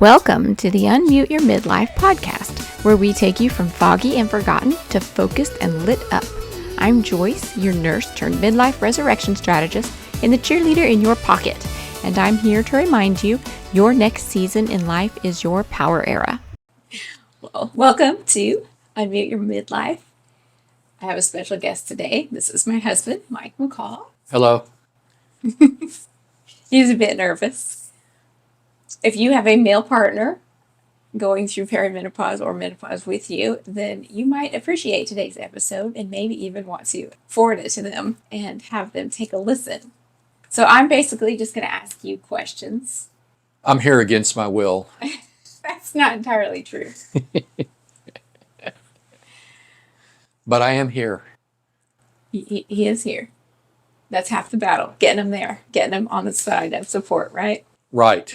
Welcome to the Unmute Your Midlife podcast, where we take you from foggy and forgotten to focused and lit up. I'm Joyce, your nurse turned midlife resurrection strategist and the cheerleader in your pocket. And I'm here to remind you, your next season in life is your power era. Well, welcome to Unmute Your Midlife. I have a special guest today. This is my husband, Mike McCall. Hello. He's a bit nervous. If you have a male partner going through perimenopause or menopause with you, then you might appreciate today's episode and maybe even want to forward it to them and have them take a listen. So I'm basically just going to ask you questions. I'm here against my will. That's not entirely true. But I am here. He is here. That's half the battle. Getting him there. Getting him on the side of support, right? Right.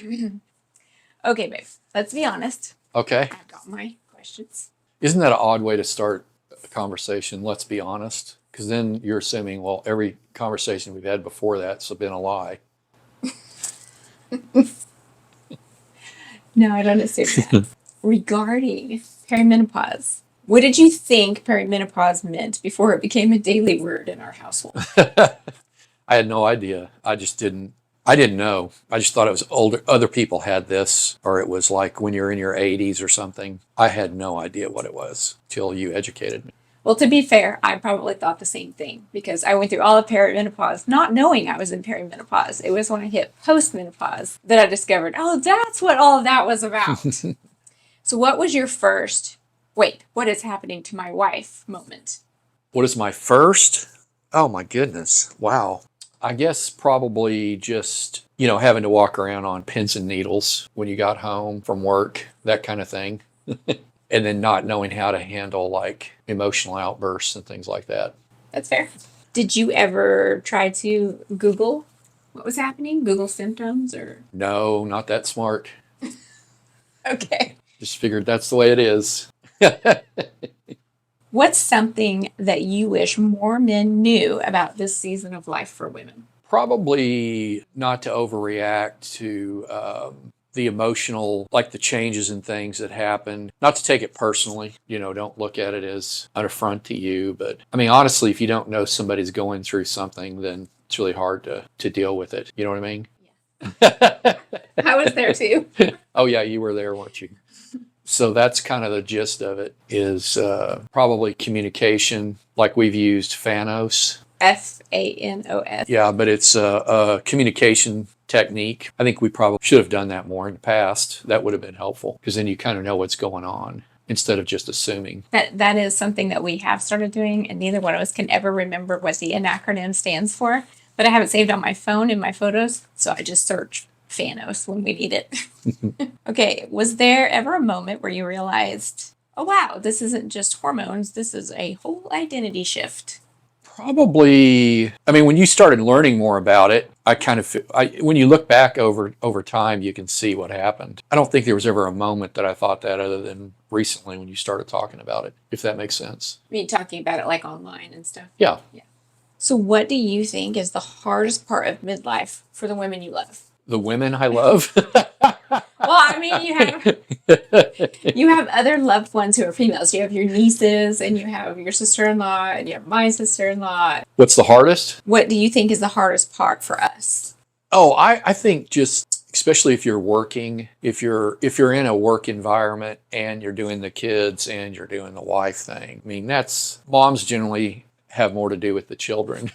Okay, babe. Let's be honest. Okay. I've got my questions. Isn't that an odd way to start a conversation? Let's be honest. Because then you're assuming, well, every conversation we've had before that's been a lie. No, I don't assume that. Regarding perimenopause, what did you think perimenopause meant before it became a daily word in our household? I had no idea. I didn't know. I just thought it was other people had this, or it was like when you're in your 80s or something. I had no idea what it was till you educated me. Well, to be fair, I probably thought the same thing because I went through all of perimenopause not knowing I was in perimenopause. It was when I hit postmenopause that I discovered, oh, that's what all of that was about. So what was your first, what is happening to my wife moment? What is my first? Oh my goodness. Wow. I guess probably just, having to walk around on pins and needles when you got home from work, that kind of thing. And then not knowing how to handle like emotional outbursts and things like that. That's fair. Did you ever try to Google what was happening? Google symptoms or? No, not that smart. Okay. Just figured that's the way it is. What's something that you wish more men knew about this season of life for women? Probably not to overreact to the emotional, like the changes and things that happen. Not to take it personally, don't look at it as an affront to you. But I mean, honestly, if you don't know somebody's going through something, then it's really hard to deal with it. You know what I mean? Yeah. I was there too. Oh yeah, you were there, weren't you? So that's kind of the gist of it, is probably communication, like we've used Fanos. Fanos. Yeah, but it's a communication technique. I think we probably should have done that more in the past. That would have been helpful, because then you kind of know what's going on instead of just assuming. That is something that we have started doing, and neither one of us can ever remember what the acronym stands for. But I have it saved on my phone in my photos, so I just search Fanos when we need it. Okay, was there ever a moment where you realized, oh wow, this isn't just hormones, this is a whole identity shift? Probably, I mean, when you started learning more about it, when you look back over time, you can see what happened. I don't think there was ever a moment that I thought that other than recently when you started talking about it, if that makes sense. I mean, talking about it like online and stuff? Yeah. So what do you think is the hardest part of midlife for the women you love? The women I love? Well, I mean, you have other loved ones who are females. You have your nieces, and you have your sister-in-law, and you have my sister-in-law. What's the hardest? What do you think is the hardest part for us? Oh, I think just, especially if you're working, if you're in a work environment and you're doing the kids and you're doing the wife thing. I mean, moms generally have more to do with the children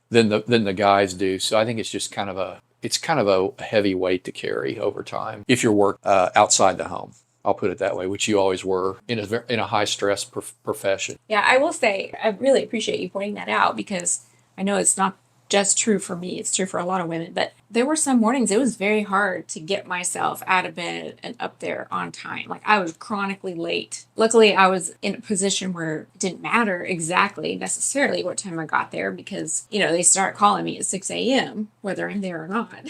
than the guys do. So I think it's just kind of a heavy weight to carry over time if you're work outside the home. I'll put it that way, which you always were in a high stress profession. Yeah, I will say I really appreciate you pointing that out, because I know it's not just true for me, it's true for a lot of women, but there were some mornings it was very hard to get myself out of bed and up there on time. Like, I was chronically late. Luckily, I was in a position where it didn't matter exactly necessarily what time I got there, because they start calling me at 6 a.m. whether I'm there or not.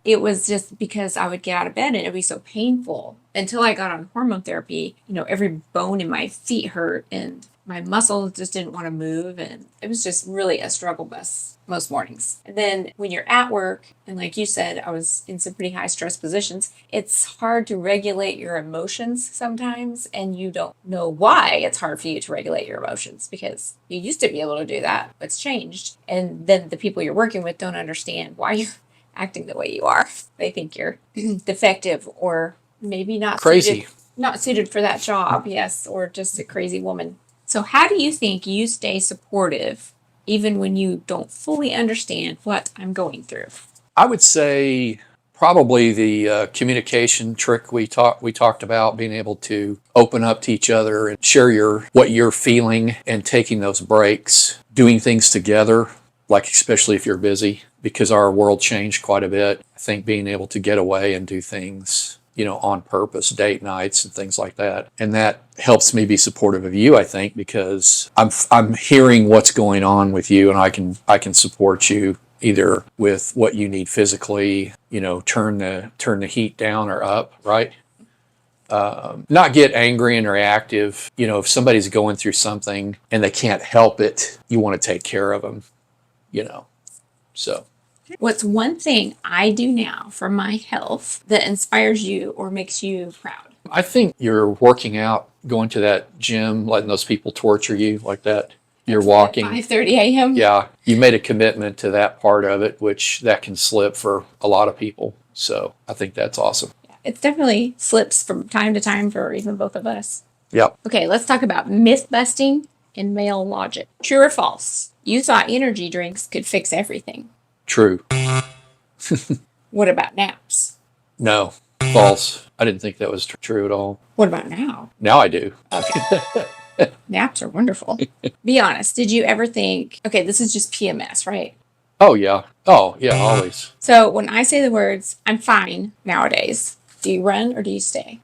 It was just because I would get out of bed and it would be so painful until I got on hormone therapy. Every bone in my feet hurt, and my muscles just didn't want to move, and it was just really a struggle bus most mornings. And then when you're at work, and like you said, I was in some pretty high stress positions, it's hard to regulate your emotions sometimes, and you don't know why it's hard for you to regulate your emotions, because you used to be able to do that. It's changed. And then the people you're working with don't understand why you're acting the way you are. They think you're defective, or maybe Crazy. not suited for that job, yes, or just a crazy woman. So how do you think you stay supportive even when you don't fully understand what I'm going through? I would say probably the communication trick we talked about, being able to open up to each other and share what you're feeling, and taking those breaks, doing things together, like especially if you're busy, because our world changed quite a bit. I think being able to get away and do things, on purpose, date nights and things like that. And that helps me be supportive of you, I think, because I'm hearing what's going on with you, and I can support you either with what you need physically, turn the heat down or up, right? Not get angry and reactive. If somebody's going through something and they can't help it, you want to take care of them, so. What's one thing I do now for my health that inspires you or makes you proud? I think you're working out, going to that gym, letting those people torture you like that. You're walking. 5:30 a.m. Yeah, you made a commitment to that part of it, which that can slip for a lot of people. So I think that's awesome. Yeah, it definitely slips from time to time for even both of us. Yep. Okay, let's talk about myth busting and male logic. True or false? You thought energy drinks could fix everything. True. What about naps? No. False. I didn't think that was true at all. What about now? Now I do. Okay. Naps are wonderful. Be honest. Did you ever think, okay, this is just PMS, right? Oh, yeah. Oh, yeah, always. So when I say the words, I'm fine nowadays, do you run or do you stay?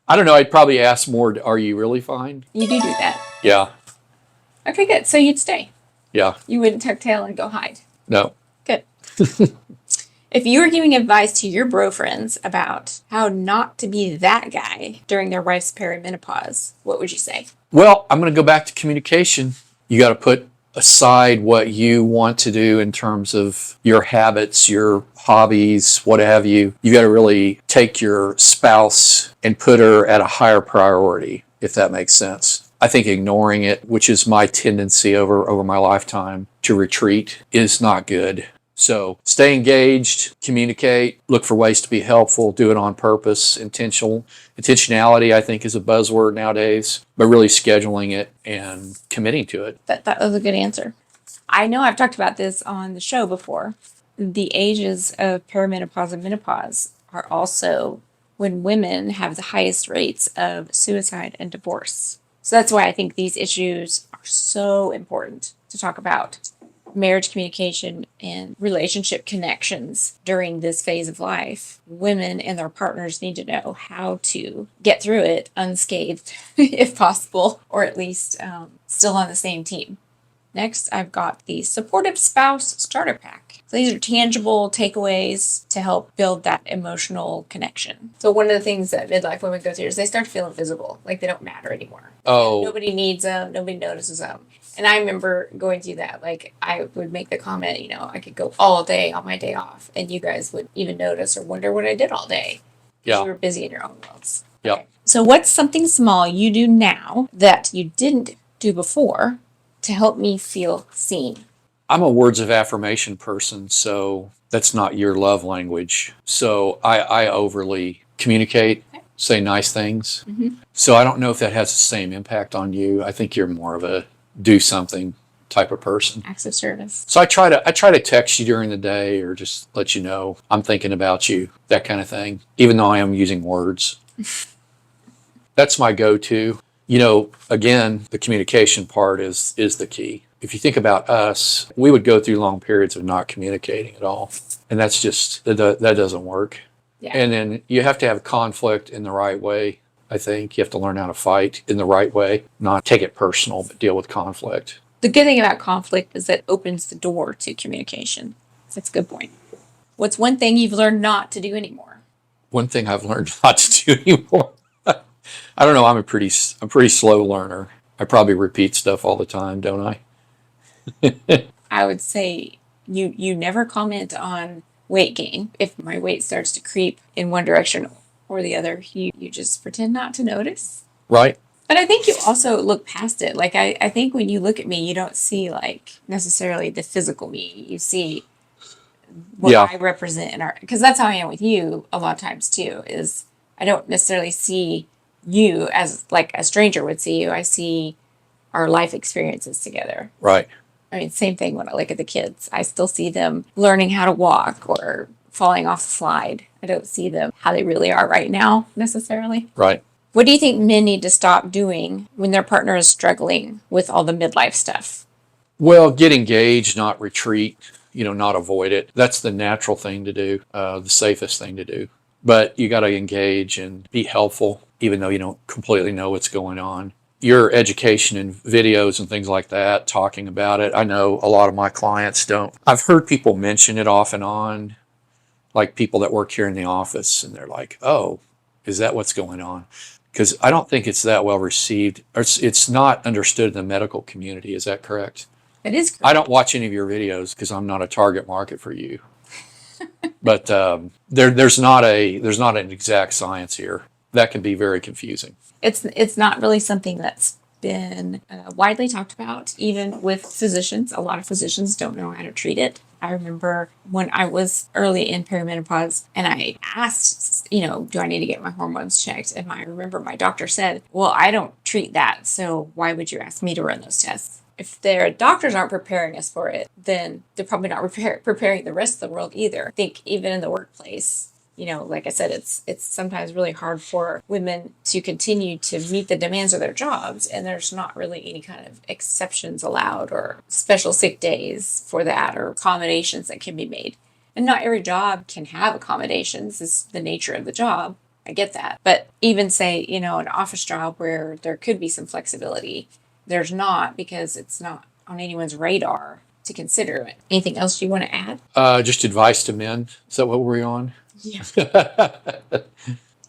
I don't know. I'd probably ask more, are you really fine? You do that. Yeah. Okay, good. So you'd stay. Yeah. You wouldn't tuck tail and go hide. No. Good. If you were giving advice to your bro friends about how not to be that guy during their wife's perimenopause, what would you say? Well, I'm going to go back to communication. You got to put aside what you want to do in terms of your habits, your hobbies, what have you. You got to really take your spouse and put her at a higher priority, if that makes sense. I think ignoring it, which is my tendency over my lifetime to retreat, is not good. So stay engaged, communicate, look for ways to be helpful, do it on purpose. Intentionality, I think, is a buzzword nowadays, but really scheduling it and committing to it. That was a good answer. I know I've talked about this on the show before. The ages of perimenopause and menopause are also when women have the highest rates of suicide and divorce. So that's why I think these issues are so important to talk about. Marriage communication and relationship connections during this phase of life. Women and their partners need to know how to get through it unscathed, if possible, or at least still on the same team. Next, I've got the Supportive Spouse Starter Pack. So these are tangible takeaways to help build that emotional connection. So one of the things that midlife women go through is they start to feel invisible, like they don't matter anymore. Oh. Nobody needs them, nobody notices them. And I remember going through that. Like, I would make the comment, I could go all day on my day off, and you guys would even notice or wonder what I did all day. Yeah. You were busy in your own worlds. Yep. Okay. So what's something small you do now that you didn't do before to help me feel seen? I'm a words of affirmation person, so that's not your love language. So I overly communicate, say nice things. Mm-hmm. So I don't know if that has the same impact on you. I think you're more of a do something type of person. Acts of service. So I try to text you during the day, or just let you know I'm thinking about you, that kind of thing, even though I am using words. That's my go-to. Again, the communication part is the key. If you think about us, we would go through long periods of not communicating at all. And that's just, that doesn't work. Yeah. And then you have to have conflict in the right way. I think you have to learn how to fight in the right way, not take it personal, but deal with conflict. The good thing about conflict is that it opens the door to communication. That's a good point. What's one thing you've learned not to do anymore? One thing I've learned not to do anymore. I don't know. I'm a pretty slow learner. I probably repeat stuff all the time, don't I? I would say you never comment on weight gain. If my weight starts to creep in one direction or the other, you just pretend not to notice. Right? But I think you also look past it. Like I think when you look at me, you don't see like necessarily the physical me. You see what Yeah. I represent in our, because that's how I am with you a lot of times too, is I don't necessarily see you as like a stranger would see you. I see our life experiences together. Right. I mean, same thing when I look at the kids. I still see them learning how to walk or falling off the slide. I don't see them how they really are right now necessarily. Right. What do you think men need to stop doing when their partner is struggling with all the midlife stuff? Well, get engaged, not retreat, not avoid it. That's the natural thing to do, the safest thing to do. But you got to engage and be helpful, even though you don't completely know what's going on. Your education and videos and things like that, talking about it. I know a lot of my clients don't. I've heard people mention it off and on, like people that work here in the office, and they're like, oh, is that what's going on? Because I don't think it's that well received. Or it's not understood in the medical community. Is that correct? It is I correct. don't watch any of your videos because I'm not a target market for you. But there's not an exact science here. That can be very confusing. It's not really something that's been widely talked about, even with physicians. A lot of physicians don't know how to treat it. I remember when I was early in perimenopause and I asked, do I need to get my hormones checked? And I remember my doctor said, well, I don't treat that. So why would you ask me to run those tests? If their doctors aren't preparing us for it, then they're probably not preparing the rest of the world either. I think even in the workplace, like I said, it's sometimes really hard for women to continue to meet the demands of their jobs, and there's not really any kind of exceptions allowed or special sick days for that or accommodations that can be made. And not every job can have accommodations. It's the nature of the job. I get that. But even say, an office job where there could be some flexibility, there's not because it's not on anyone's radar to consider. Anything else you want to add? Just advice to men. Is that what we're on? Yeah.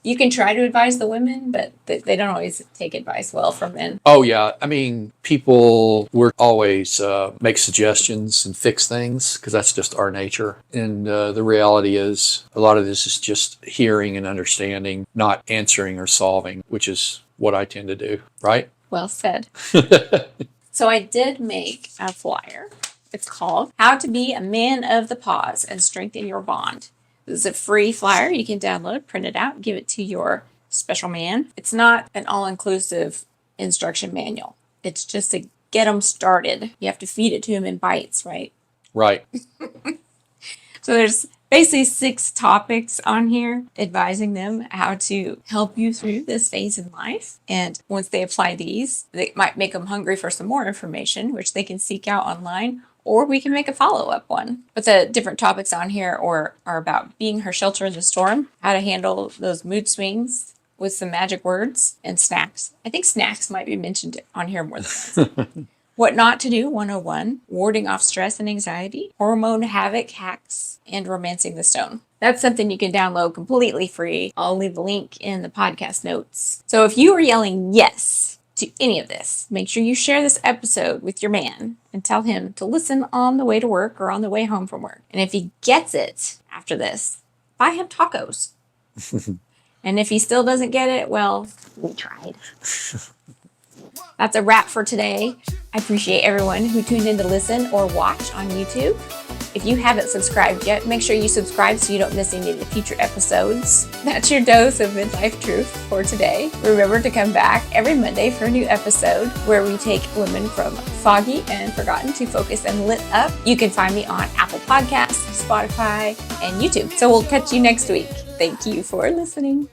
You can try to advise the women, but they don't always take advice well from men. Oh, yeah. I mean, people will always make suggestions and fix things because that's just our nature. And the reality is a lot of this is just hearing and understanding, not answering or solving, which is what I tend to do. Right? Well said. So I did make a flyer. It's called How to Be a Man of the Pause and Strengthen Your Bond. This is a free flyer you can download, print it out, give it to your special man. It's not an all-inclusive instruction manual. It's just to get them started. You have to feed it to them in bites, right? Right. So there's basically 6 topics on here advising them how to help you through this phase in life. And once they apply these, they might make them hungry for some more information, which they can seek out online, or we can make a follow-up one. But the different topics on here are about being her shelter in the storm, how to handle those mood swings with some magic words, and snacks. I think snacks might be mentioned on here more than once. What Not to Do 101, Warding Off Stress and Anxiety, Hormone Havoc Hacks, and Romancing the Stone. That's something you can download completely free. I'll leave a link in the podcast notes. So if you are yelling yes to any of this, make sure you share this episode with your man and tell him to listen on the way to work or on the way home from work. And if he gets it after this, buy him tacos. And if he still doesn't get it, well, we tried. That's a wrap for today. I appreciate everyone who tuned in to listen or watch on YouTube. If you haven't subscribed yet, make sure you subscribe so you don't miss any of the future episodes. That's your dose of midlife truth for today. Remember to come back every Monday for a new episode where we take women from foggy and forgotten to focused and lit up. You can find me on Apple Podcasts, Spotify, and YouTube. So we'll catch you next week. Thank you for listening.